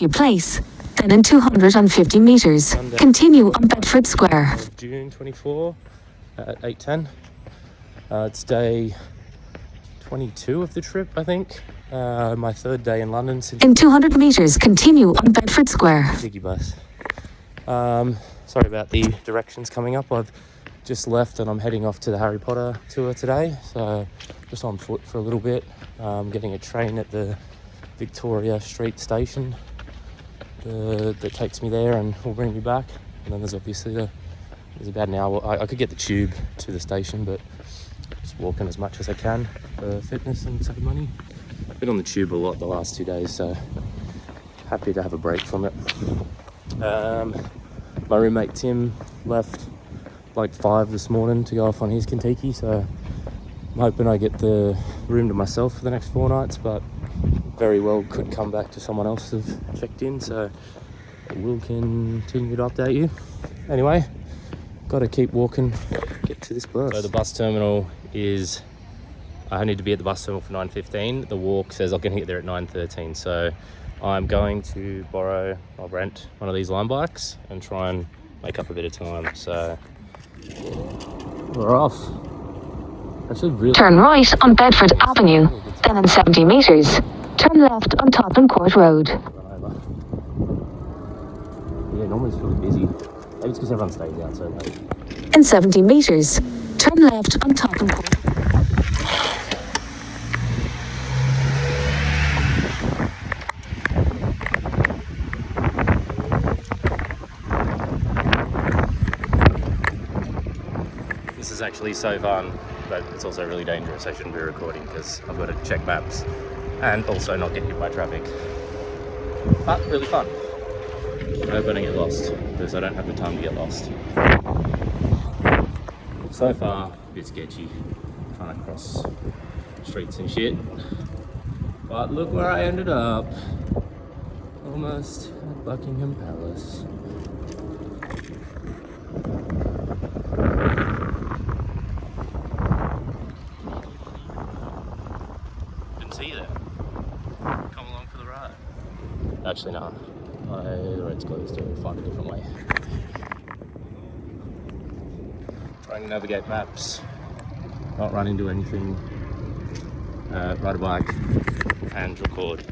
your place. Then in 250 meters, Sunday, continue on Bedford Square. June 24 at 8:10. It's day 22 of the trip, I think. My third day in London since... In 200 meters, continue on Bedford Square. Ziggy bus. Sorry about the directions coming up. I've just left and I'm heading off to the Harry Potter tour today. So just on foot for a little bit. Getting a train at the Victoria Street station that takes me there and will bring me back. And then there's obviously there's about an hour. I could get the tube to the station, but just walking as much as I can for fitness and save money. I've been on the tube a lot the last 2 days, so happy to have a break from it. My roommate Tim left like 5 this morning to go off on his Kentucky, so I'm hoping I get the room to myself for the next 4 nights, but very well could come back to someone else who've checked in, so we'll continue to update you. Anyway, gotta keep walking, get to this bus. So the bus terminal is, I need to be at the bus terminal for 9:15. The walk says I'm gonna get there at 9:13, so I'm going to rent one of these line bikes and try and make up a bit of time. So we're off. Actually, really Turn right on Bedford Avenue, then in 70 meters, turn left on Tottenham Court Road. Yeah, normally it's really busy. Maybe it's because everyone stays out so late. In 70 meters, turn left on Tottenham Court. This is actually so fun, but it's also really dangerous. I shouldn't be recording because I've got to check maps and also not get hit by traffic. But really fun. I hope I don't get lost because I don't have the time to get lost. So far, a bit sketchy, trying to cross streets and shit. But look where I ended up. Almost at Buckingham Palace. See you there. Come along for the ride. Actually, no. The road's closed, so we'll find a different way. Trying to navigate maps, not run into anything, ride a bike, and record.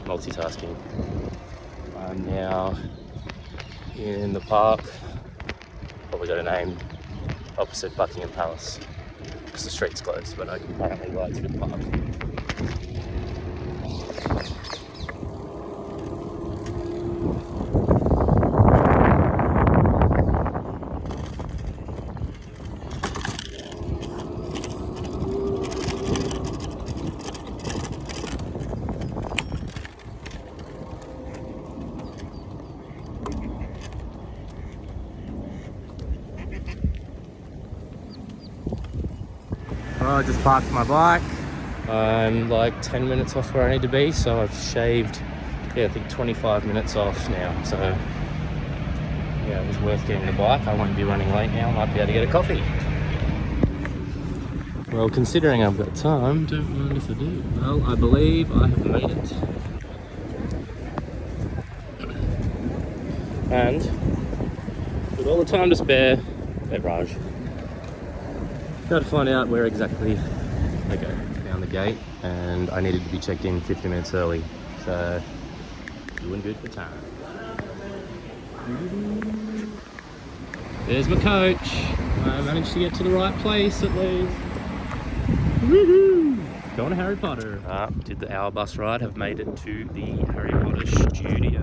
Multitasking. I'm now in the park. Probably got a name opposite Buckingham Palace. Because the street's closed, but I can apparently ride through the park. I just parked my bike. I'm like 10 minutes off where I need to be, so I've shaved, I think 25 minutes off now. So yeah, it was worth getting the bike. I won't be running late now. I might be able to get a coffee. Well, considering I've got time, don't mind if I do. Well, I believe I have made it. And with all the time to spare, beverage. Got to find out where exactly I go. Found the gate, and I needed to be checked in 50 minutes early, so doing good for time. There's my coach. I managed to get to the right place at least. Woohoo! Going to Harry Potter. Did the hour bus ride, have made it to the Harry Potter studio.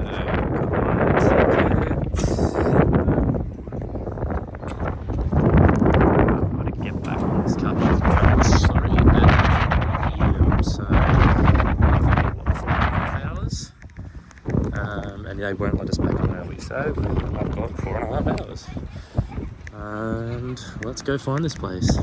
And they won't let us back on early, so I've got 4.5 hours. And let's go find this place.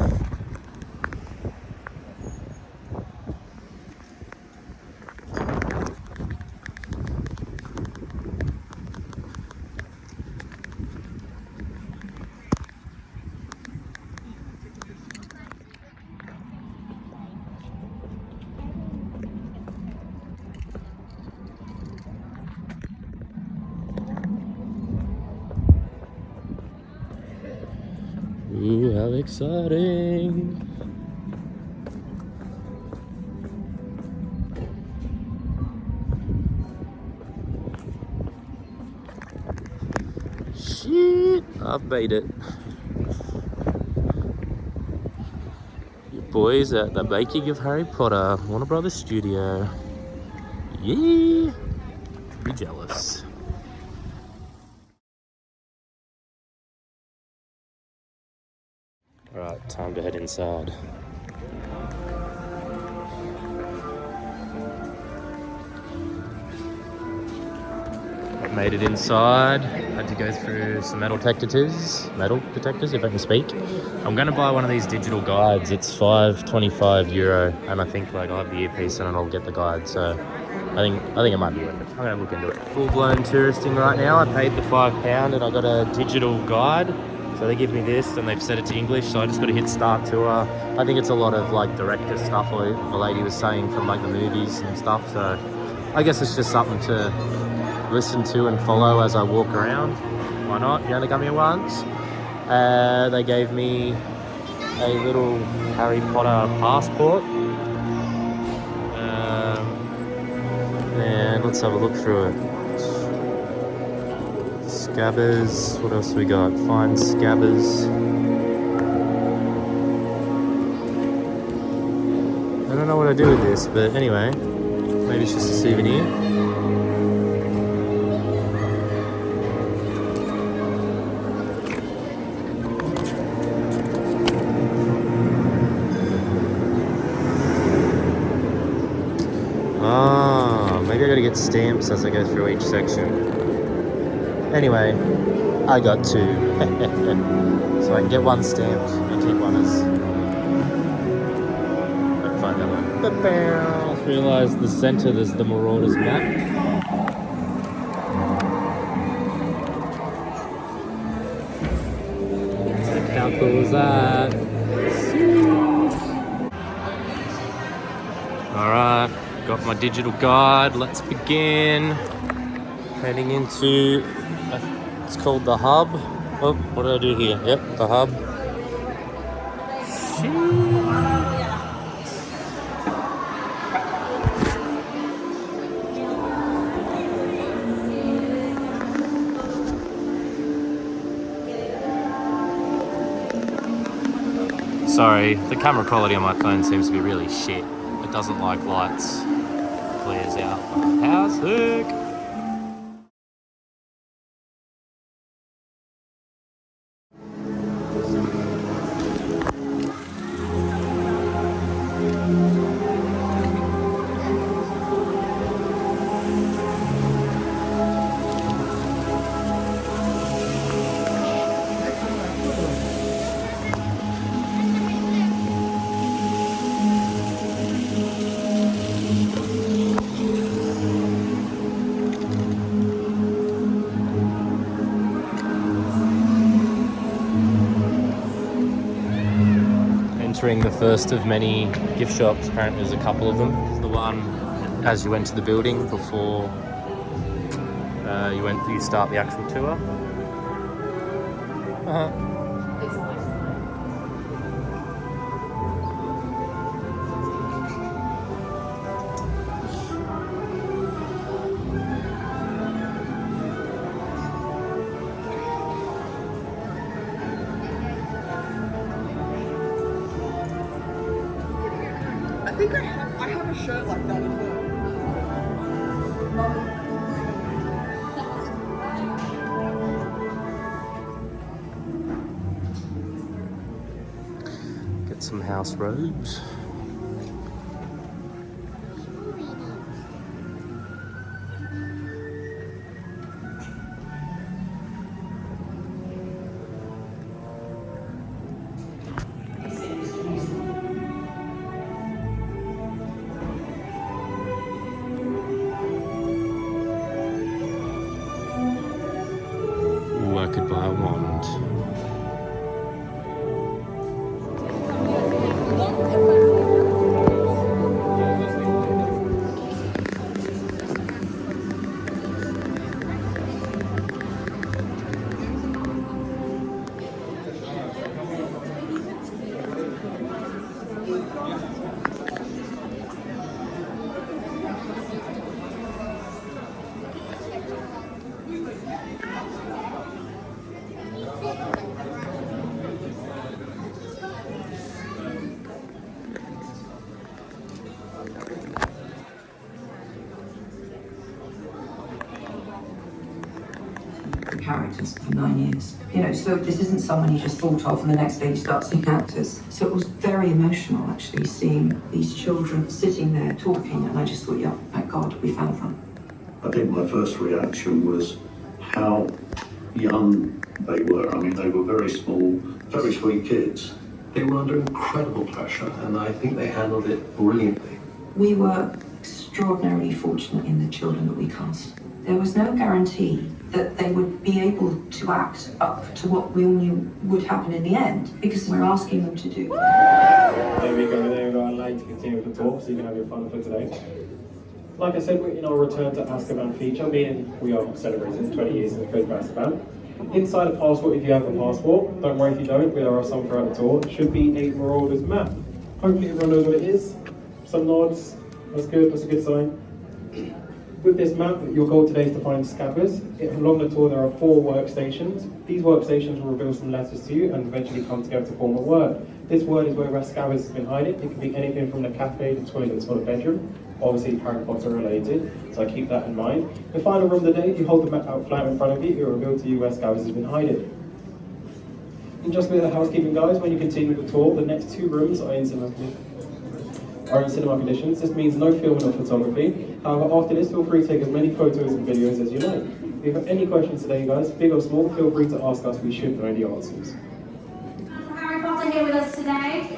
how exciting. Shit, I've made it. Your boys at the making of Harry Potter, Warner Brothers Studio. Yeah, be jealous. Alright, time to head inside. I've made it inside. Had to go through some metal detectors, if I can speak. I'm going to buy one of these digital guides. It's €5.25, and I think like I'll have the earpiece and I'll get the guide. So I think it might be worth it. I'm going to look into it. Full-blown touristing right now. I paid the £5 and I got a digital guide. So they give me this and they've set it to English, so I just got to hit start tour. I think it's a lot of like director stuff, or the lady was saying, from like the movies and stuff. So I guess it's just something to listen to and follow as I walk around. Why not? You only come here once. They gave me a little Harry Potter passport. And let's have a look through it. Scabbers, what else we got? Fine scabbers. I don't know what I do with this, but anyway, maybe it's just a souvenir. Maybe I gotta get stamps as I go through each section. Anyway, I got two. So I can get one stamped and keep one as... I'll find that one. I just realised the centre, there's the Marauders map. How cool is that? Alright, got my digital guide. Let's begin. Heading into... It's called the Hub. Oh, what did I do here? Yep, the Hub. Sorry, the camera quality on my phone seems to be really shit. It doesn't like lights. Clears out. How sick! Entering the first of many gift shops. Apparently there's a couple of them. There's the one as you enter the building before you start the actual tour. I think I have a shirt like that as well. Get some house robes. I could buy a wand. characters for 9 years. You know, so this isn't someone you just thought of and the next day you start seeing actors. So it was very emotional actually seeing these children sitting there talking, and I just thought, yeah, thank God we found them. I think my first reaction was how young they were. I mean, they were very small, very sweet kids. They were under incredible pressure, and I think they handled it brilliantly. We were extraordinarily fortunate in the children that we cast. There was no guarantee that they would be able to act up to what we all knew would happen in the end, because we're asking them to do. There we go, I'd like to continue with the talk so you can have your fun for today. Like I said, we're in our return to Azkaban feature, meaning we are celebrating 20 years in the prison of Azkaban. Inside a passport, if you have a passport, don't worry if you don't, there are some throughout the tour, should be a Marauder's map. Hopefully everyone knows what it is. Some nods, that's good, that's a good sign. With this map, your goal today is to find scabbers. Along the tour there are 4 workstations. These workstations will reveal some letters to you and eventually come together to form a word. This word is where scabbers has been hiding. It can be anything from the cafe, the toilets, or the bedroom. Obviously Harry Potter related, so I keep that in mind. The final room of the day, if you hold the map out flat in front of you, it will reveal to you where scabbers has been hiding. And just with the housekeeping guys, when you continue with the tour, the next 2 rooms are in cinema conditions. This means no filming or photography. However, after this, feel free to take as many photos and videos as you like. If you have any questions today, guys, big or small, feel free to ask us. We should know the answers. Harry Potter here with us today.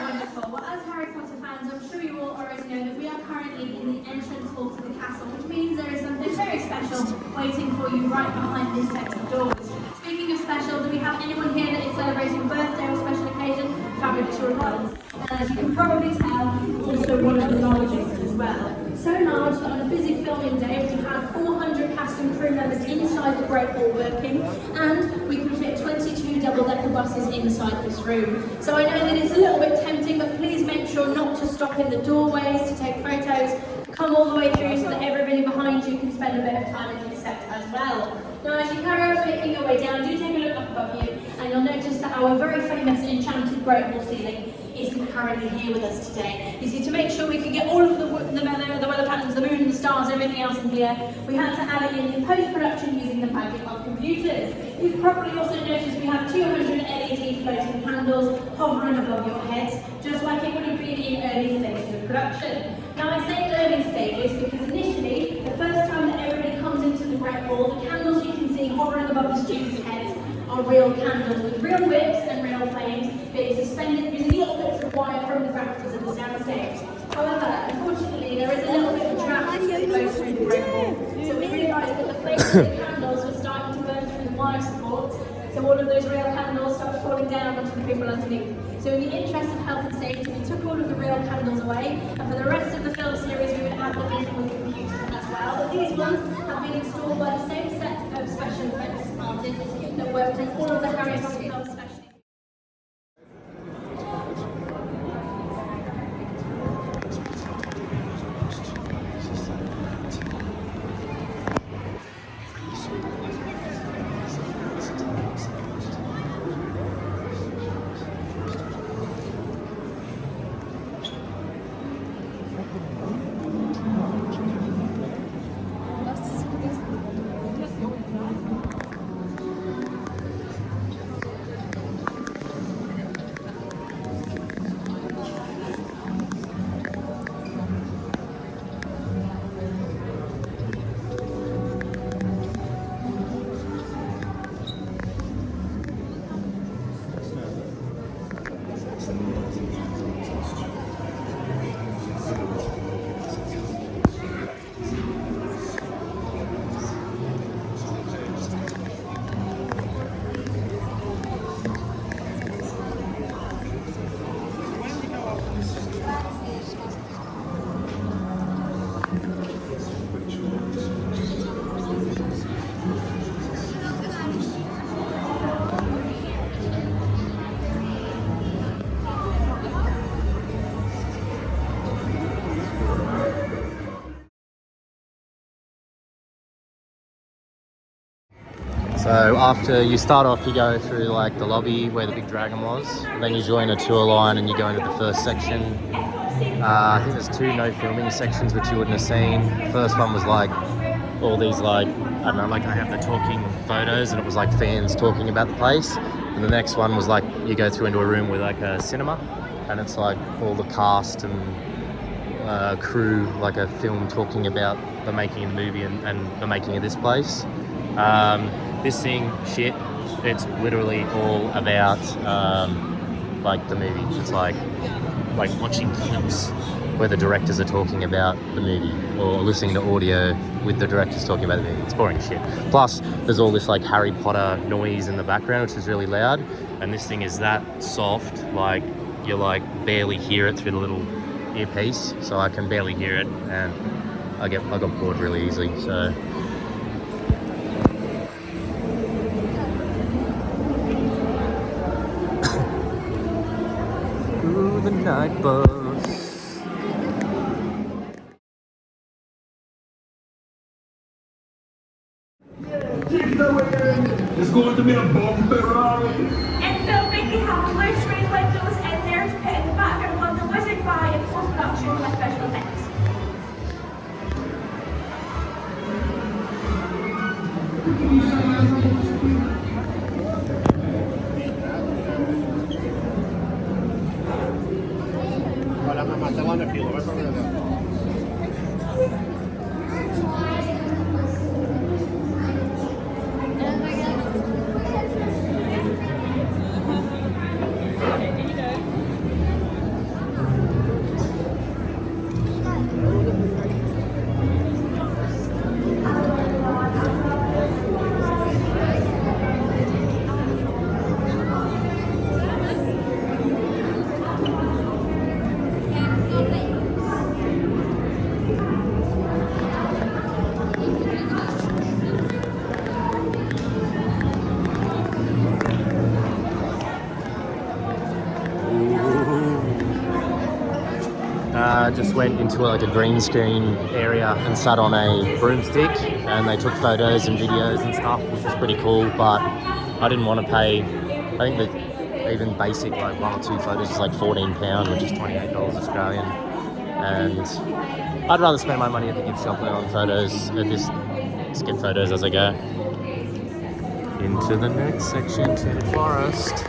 Wonderful. Well, as Harry Potter fans, I'm sure you all already know that we are currently in the entrance hall to the castle, which means there is something very special waiting for you right behind this set of doors. Speaking of special, do we have anyone here that is celebrating a birthday or special occasion? Fabulous rewards. And as you can probably tell, also one of the largest as well. So large that on a busy filming day we have 400 cast and crew members inside the Great Hall working, and we can fit 22 double-decker buses inside this room. So I know that it's a little bit tempting, but please make sure not to stop in the doorways to take photos. Come all the way through so that everybody behind you can spend a bit of time in this set as well. Now as you carry on making your way down, do take a look up above you, and you'll notice that our very famous enchanted Great Hall ceiling isn't currently here with us today. You see, to make sure we could get all of the weather patterns, the moon, the stars, everything else in here, we had to add it in post-production using the magic of computers. You've probably also noticed we have 200 LED floating candles hovering above your heads, just like it would have been in early stages of production. Now I say early stages because initially, the first time that everybody comes into the Great Hall, the candles you can see hovering above the students' heads are real candles with real wicks and real flames being suspended using little bits of wire from the rafters of the soundstage. However, unfortunately, there is a little bit of draft that goes through the Great Hall. So we realised that the flames of the candles were starting to burn through the wire support, so all of those real candles started falling down onto the people underneath. So in the interest of health and safety, we took all of the real candles away, and for the rest of the film series we would add them in with computers as well. But these ones have been installed by the same set of special effects artists that worked on all of the Harry Potter films specially. So after you start off, you go through like the lobby where the big dragon was, and then you join a tour line and you go into the first section. I think there's 2 no filming sections which you wouldn't have seen. The first one was like all these like, I don't know, like I have the talking photos and it was like fans talking about the place. And the next one was like, you go through into a room with like a cinema and it's like all the cast and crew, like a film talking about the making of the movie and the making of this place. This thing, shit, it's literally all about like the movie. It's like watching clips where the directors are talking about the movie or listening to audio with the directors talking about the movie. It's boring shit. Plus, there's all this like Harry Potter noise in the background, which is really loud. And this thing is that soft, like you like barely hear it through the little earpiece. So I can barely hear it, and I got bored really easily. So. Ooh, the night bus. It's going to be a bumper ride. And filming the Halloween screen windows and there's pit in the background on the Wizard by and post-production with special effects. Hola mamá, te van a filo, vas a ver. Just went into like a green screen area and sat on a broomstick, and they took photos and videos and stuff, which was pretty cool. But I didn't want to pay. I think that even basic like 1 or 2 photos is like £14, which is $28 Australian. And I'd rather spend my money at the gift shop than on photos. Just get photos as I go. Into the next section, to the forest.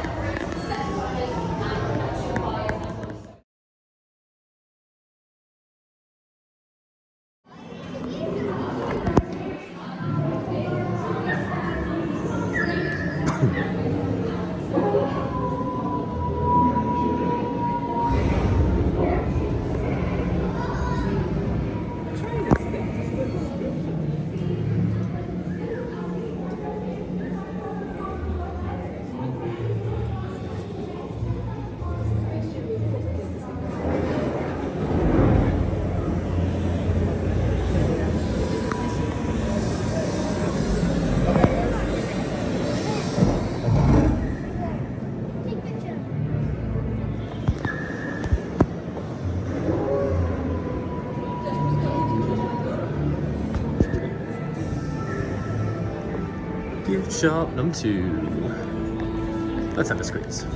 Gift shop number 2. Let's have the screens.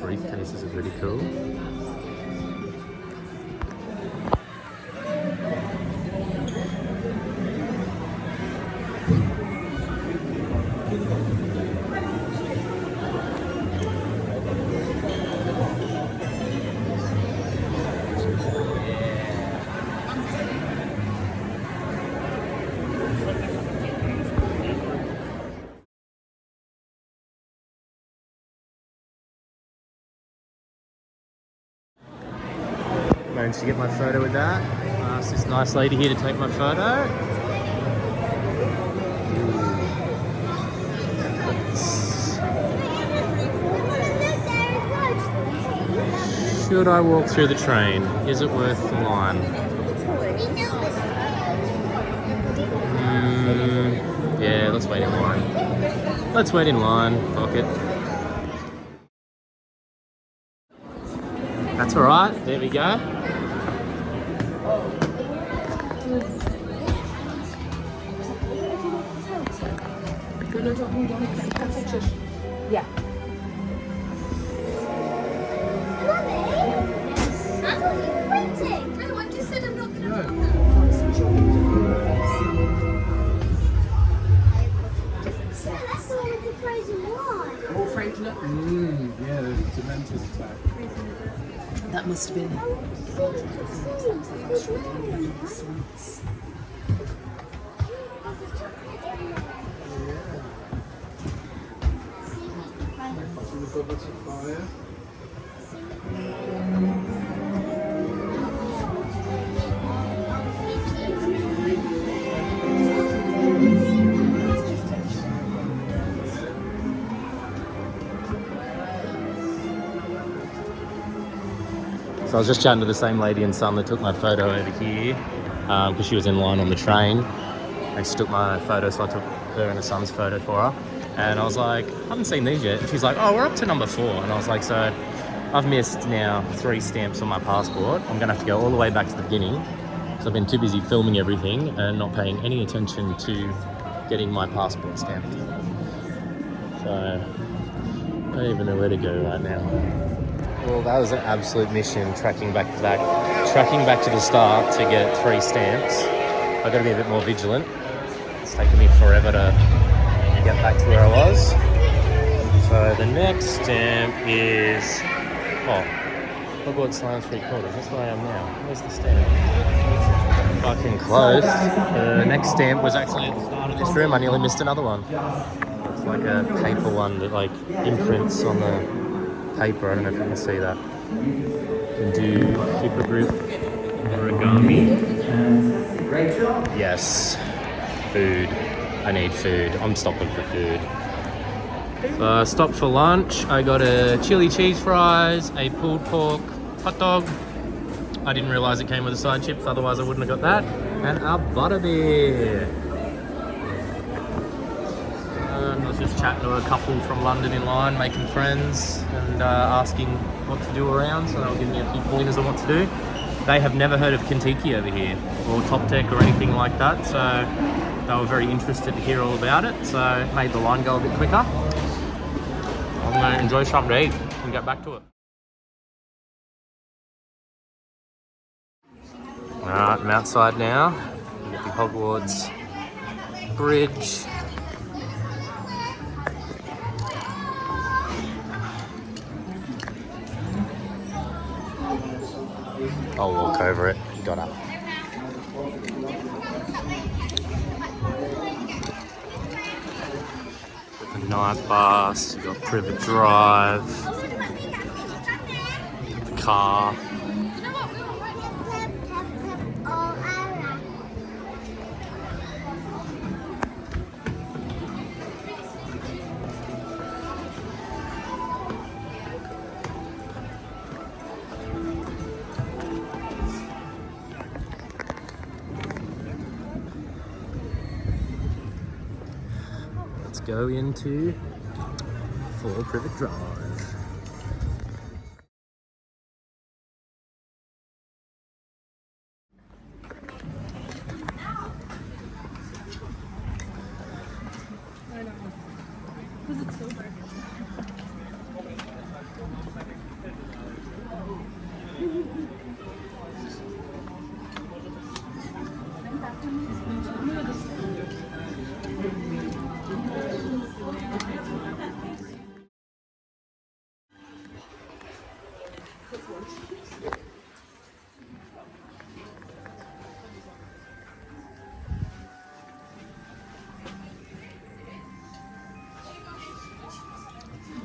Briefcases are pretty cool. Managed to get my photo with that. Asked this nice lady here to take my photo. Should I walk through the train? Is it worth the line? Yeah, let's wait in line. Let's wait in line. Fuck it. That's alright. There we go. Yeah. All frozen up. Yeah, the Dementors attack. That must have been. Fire. So I was just chatting to the same lady and son that took my photo over here because she was in line on the train and she took my photo, so I took her and her son's photo for her. And I was like, I haven't seen these yet. And she's like, oh, we're up to number 4. And I was like, so I've missed now 3 stamps on my passport. I'm gonna have to go all the way back to the beginning. So I've been too busy filming everything and not paying any attention to getting my passport stamped. So I don't even know where to go right now. Well, that was an absolute mission, tracking back to the start to get 3 stamps. I've got to be a bit more vigilant. It's taken me forever to get back to where I was. So the next stamp is, Hogwarts Science 3/4. That's where I am now. Where's the stamp? Fucking close. The next stamp was actually at the start of this room. I nearly missed another one. It's like a paper one that like imprints on the paper. I don't know if you can see that. You can do hippogriff origami. Yes, food. I need food. I'm stopping for food. So I stopped for lunch. I got a chili cheese fries, a pulled pork hot dog. I didn't realise it came with a side chips, otherwise I wouldn't have got that. And a butterbeer. I was just chatting to a couple from London in line, making friends and asking what to do around, so they'll give me a few pointers on what to do. They have never heard of Kentucky over here, or Top Tech or anything like that, so they were very interested to hear all about it, so it made the line go a bit quicker. I'm going to enjoy something to eat and get back to it. Alright, I'm outside now. We've got the Hogwarts Bridge. I'll walk over it. Got up. The night bus, you got Privet Drive, the car. Let's go into 4 Privet Drive.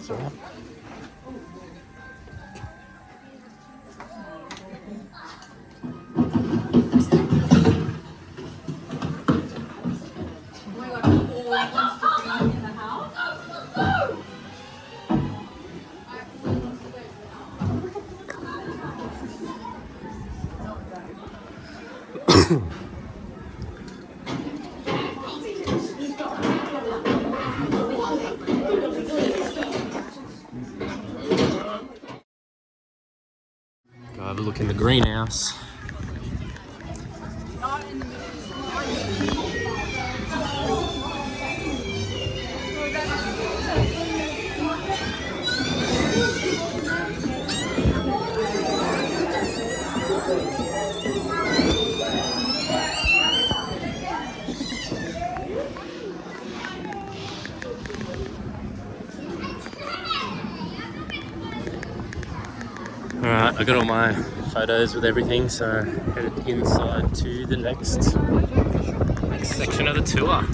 So, go have a look in the greenhouse. Alright, I got all my photos with everything, so headed inside to the next section of the tour.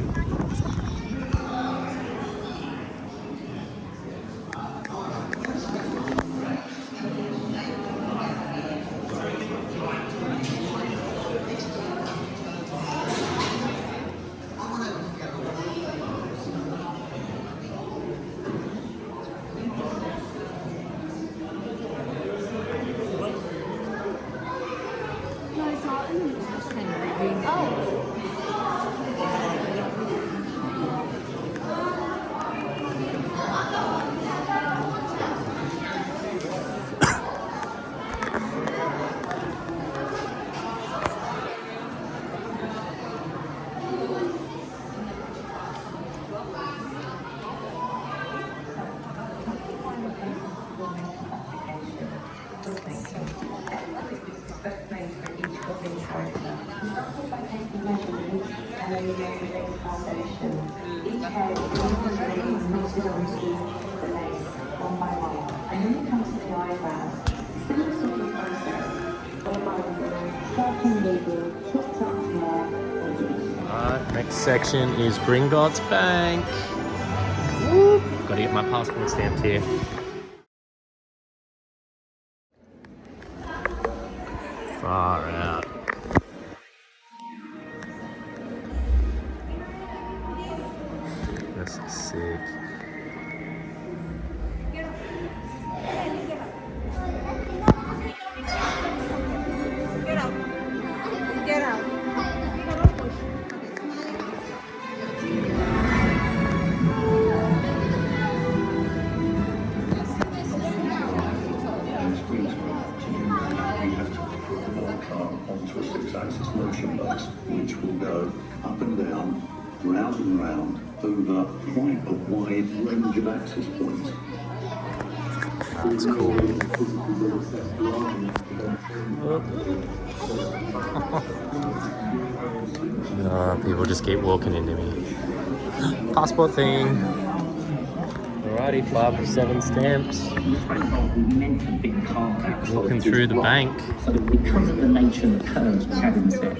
Alright, next section is Gringotts Bank. Woo! Gotta get my passport stamped here. Far out. This is sick. Get out. Onto a 6-axis motion base, which will go up and down, round and round, over quite a wide range of axis points. That's cool. People just keep walking into me. Passport thing. Alrighty, 5 of 7 stamps. Walking through the bank. So because of the nature of the curves we had in the set.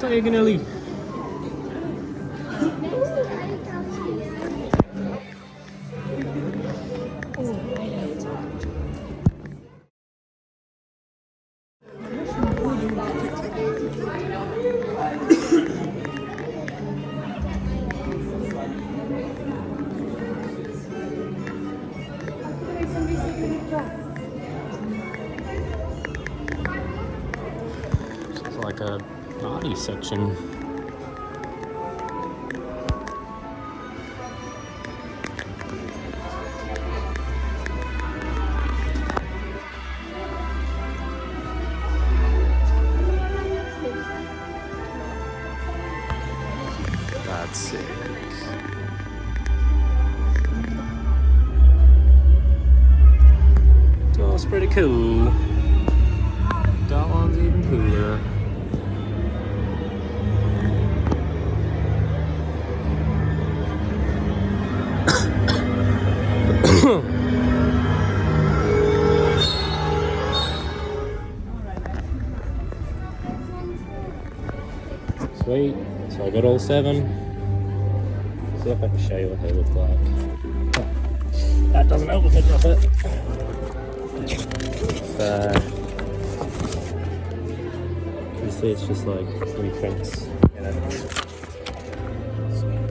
Diagonally. It's like a party section. That's sick. That's pretty cool. That one's even cooler. Sweet. So I got all 7. See if I can show you what they look like. That doesn't help with it, does it? So you see, it's just like reprints. You know.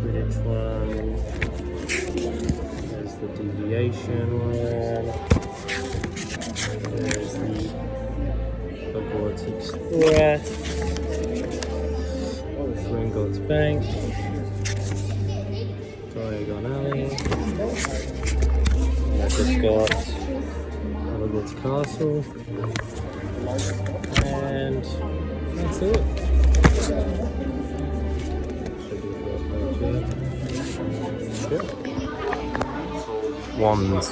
Pt.1. There's the deviation one. There's the Hogwarts Express. Gringotts Bank. Diagon Alley. And I've just got Hogwarts Castle. And that's it. Wands.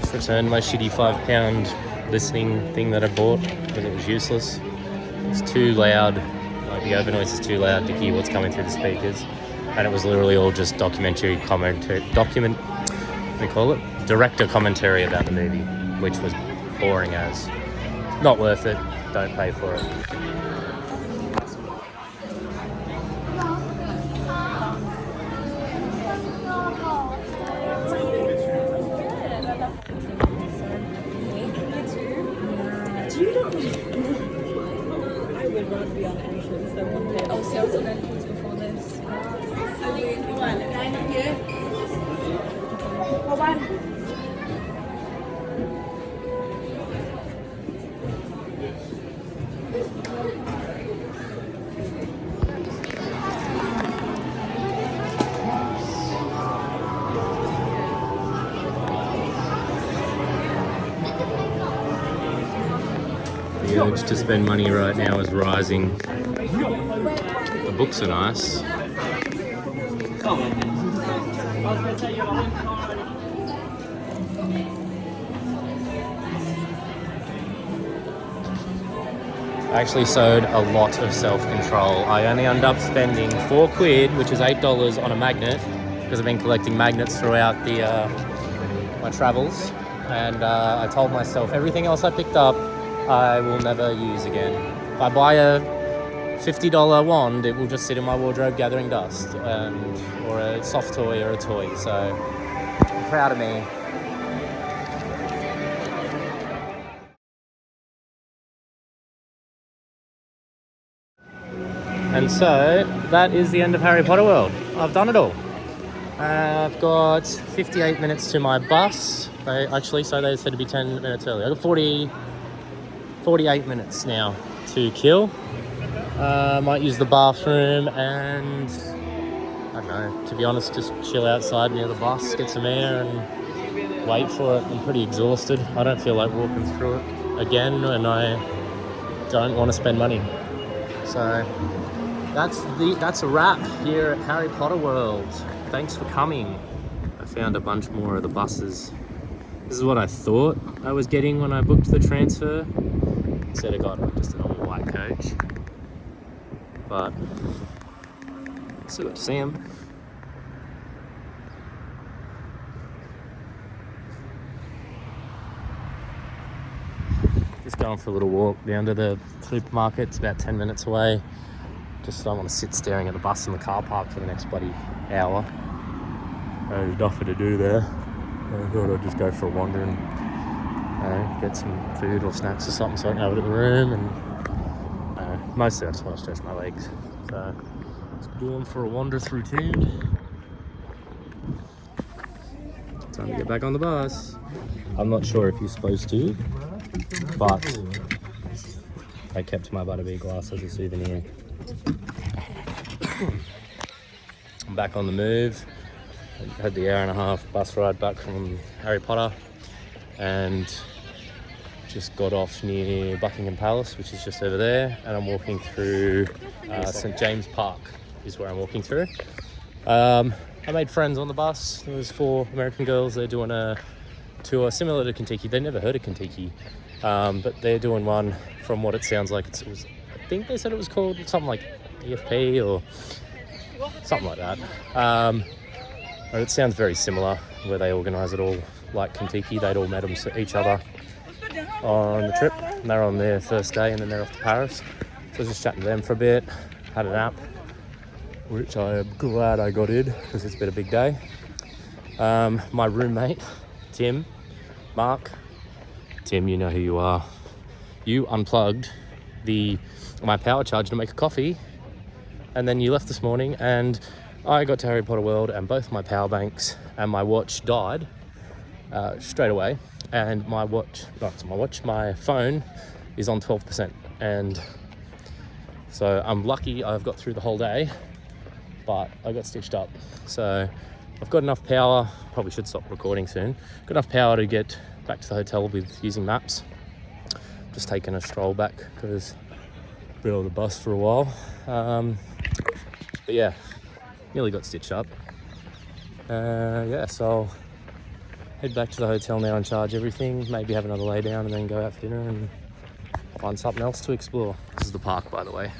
Just returned my shitty £5 listening thing that I bought because it was useless. It's too loud, like the overnoise is too loud to hear what's coming through the speakers. And it was literally all just director commentary about the movie, which was boring as. Not worth it, don't pay for it. The urge to spend money right now is rising. The books are nice. I actually sewed a lot of self-control. I only ended up spending £4, which is $8 on a magnet, because I've been collecting magnets throughout my travels. And I told myself everything else I picked up I will never use again. If I buy a $50 wand, it will just sit in my wardrobe gathering dust, or a soft toy or a toy. So I'm proud of me. And so that is the end of Harry Potter World. I've done it all. I've got 58 minutes to my bus. They said to be 10 minutes early. I've got 48 minutes now to kill. Might use the bathroom and, I don't know, to be honest, just chill outside near the bus, get some air and wait for it. I'm pretty exhausted. I don't feel like walking through it again, and I don't want to spend money. So that's a wrap here at Harry Potter World. Thanks for coming. I found a bunch more of the buses. This is what I thought I was getting when I booked the transfer. Instead I got just a normal white coach. But still got to see them. Just going for a little walk down to the supermarket. It's about 10 minutes away. Just don't want to sit staring at the bus in the car park for the next bloody hour. There's nothing to do there. I thought I'd just go for a wander and get some food or snacks or something so I can have it at the room. And mostly I just want to stretch my legs. So just going for a wander through town. Time to get back on the bus. I'm not sure if you're supposed to, but I kept my Butterbeer glass as a souvenir. I'm back on the move. I had the hour-and-a-half bus ride back from Harry Potter and just got off near Buckingham Palace, which is just over there, and I'm walking through St James Park is where I'm walking through. I made friends on the bus. There was 4 American girls. They're doing a tour similar to Kentucky. They'd never heard of Kentucky, but they're doing one from what it sounds like. I think they said it was called something like EFP or something like that. But it sounds very similar, where they organise it all like Kentucky. They'd all met each other on the trip. And they're on their first day and then they're off to Paris. So I was just chatting to them for a bit, had a nap, which I am glad I got in because it's been a big day. My roommate, Tim, Mark, Tim, you know who you are. You unplugged my power charger to make a coffee, and then you left this morning, and I got to Harry Potter World, and both my power banks and my watch died straight away. And my phone is on 12%, and so I'm lucky I've got through the whole day, but I got stitched up. So I've got enough power, probably should stop recording soon, got enough power to get back to the hotel with using maps. Just taking a stroll back because I've been on the bus for a while. But yeah, nearly got stitched up. Yeah, so I'll head back to the hotel now and charge everything, maybe have another lay down and then go out for dinner and find something else to explore. This is the park, by the way.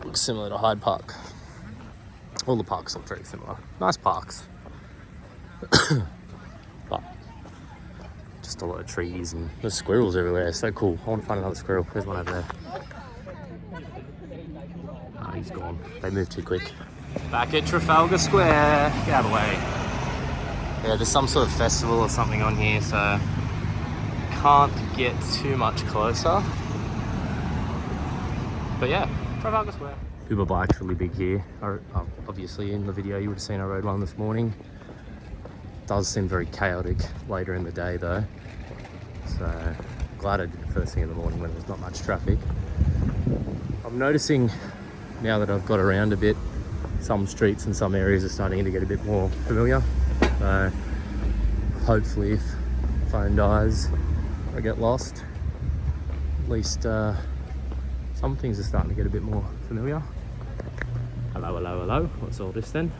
Looks similar to Hyde Park. All the parks look very similar. Nice parks. But just a lot of trees and there's squirrels everywhere. It's so cool. I want to find another squirrel. There's one over there. Oh, he's gone. They moved too quick. Back at Trafalgar Square. Get out of the way. Yeah, there's some sort of festival or something on here, so can't get too much closer. But yeah, Trafalgar Square. Uber bike's really big here. Obviously in the video you would have seen I rode one this morning. It does seem very chaotic later in the day though. So glad I did it first thing in the morning when there's not much traffic. I'm noticing now that I've got around a bit, some streets and some areas are starting to get a bit more familiar. So hopefully if phone dies or I get lost, at least some things are starting to get a bit more familiar. Hello, hello, hello. What's all this then?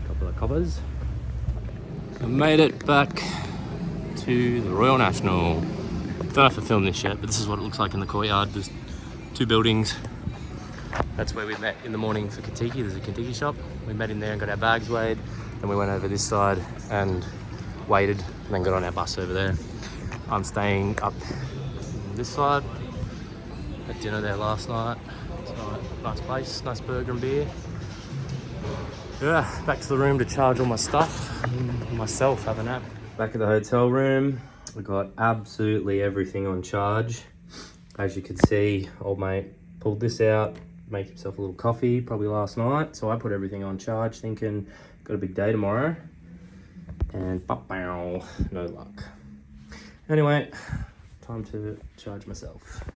A couple of covers. I made it back to the Royal National. Don't have to film this yet, but this is what it looks like in the courtyard. There's two buildings. That's where we met in the morning for Kentucky. There's a Kentucky shop. We met in there and got our bags weighed. Then we went over this side and waited, and then got on our bus over there. I'm staying up this side. Had dinner there last night. It's a nice place, nice burger and beer. Yeah, back to the room to charge all my stuff and myself have a nap. Back at the hotel room, we got absolutely everything on charge. As you can see, old mate pulled this out, made himself a little coffee, probably last night. So I put everything on charge, thinking got a big day tomorrow. And no luck. Anyway, time to charge myself.